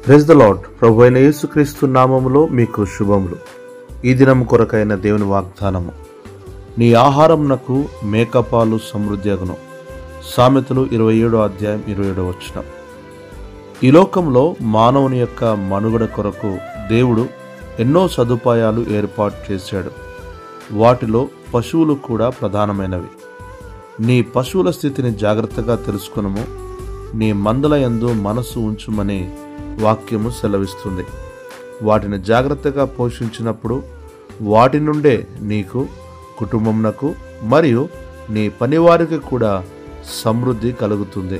Praise the lord. ప్రభు అయిన యేసుక్రీస్తు నామములో మీకు శుభములు. ఈ దినం కొరకైన దేవుని వాగ్దానము, నీ ఆహారమునకు మేకపాలు సమృద్ధి అగును. సామెతలు 27:27. ఈ లోకంలో మానవుని యొక్క మనుగడ కొరకు దేవుడు ఎన్నో సదుపాయాలు ఏర్పాటు చేశాడు. వాటిలో పశువులు కూడా ప్రధానమైనవి. నీ పశువుల స్థితిని జాగ్రత్తగా తెలుసుకునము. నీ మందల యందు మనసు ఉంచుమని వాక్యము సెలవిస్తుంది. వాటిని జాగ్రత్తగా పోషించినప్పుడు వాటి నుండే నీకు, కుటుంబమునకు మరియు నీ పనివారికి కూడా సమృద్ధి కలుగుతుంది.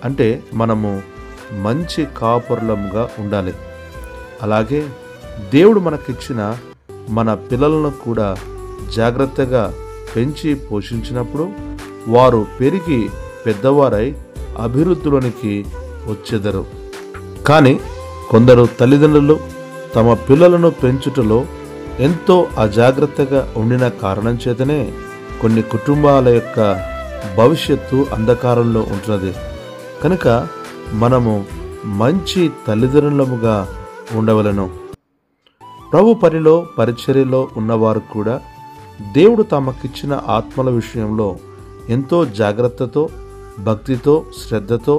అంటే మనము మంచి కాపరులముగా ఉండాలి. అలాగే దేవుడు మనకిచ్చిన మన పిల్లలను కూడా జాగ్రత్తగా పెంచి పోషించినప్పుడు వారు పెరిగి పెద్దవారై అభివృద్ధిలోనికి వచ్చెదరు. కానీ కొందరు తల్లిదండ్రులు తమ పిల్లలను పెంచుటలో ఎంతో అజాగ్రత్తగా ఉండిన కారణం చేతనే కొన్ని కుటుంబాల యొక్క భవిష్యత్తు అంధకారంలో ఉంటున్నది. కనుక మనము మంచి తల్లిదండ్రులముగా ఉండవలను. ప్రభు పనిలో పరిచర్యలో ఉన్నవారు కూడా దేవుడు తమకిచ్చిన ఆత్మల విషయంలో ఎంతో జాగ్రత్తతో, భక్తితో, శ్రద్ధతో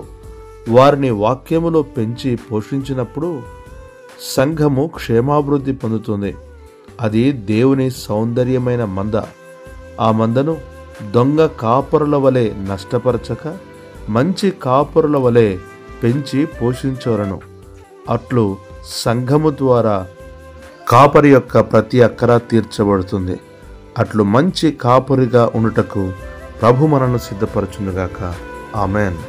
వారిని వాక్యములో పెంచి పోషించినప్పుడు సంఘము క్షేమాభివృద్ధి పొందుతుంది. అది దేవుని సౌందర్యమైన మంద. ఆ మందను దొంగ కాపరుల వలె నష్టపరచక మంచి కాపరుల వలె పెంచి పోషించవలను. అట్లు సంఘము ద్వారా కాపరి యొక్క ప్రతి అక్కర తీర్చబడుతుంది. అట్లు మంచి కాపరిగా ఉండుటకు ప్రభు మనను సిద్ధపరచునుగాక. ఆమెన్.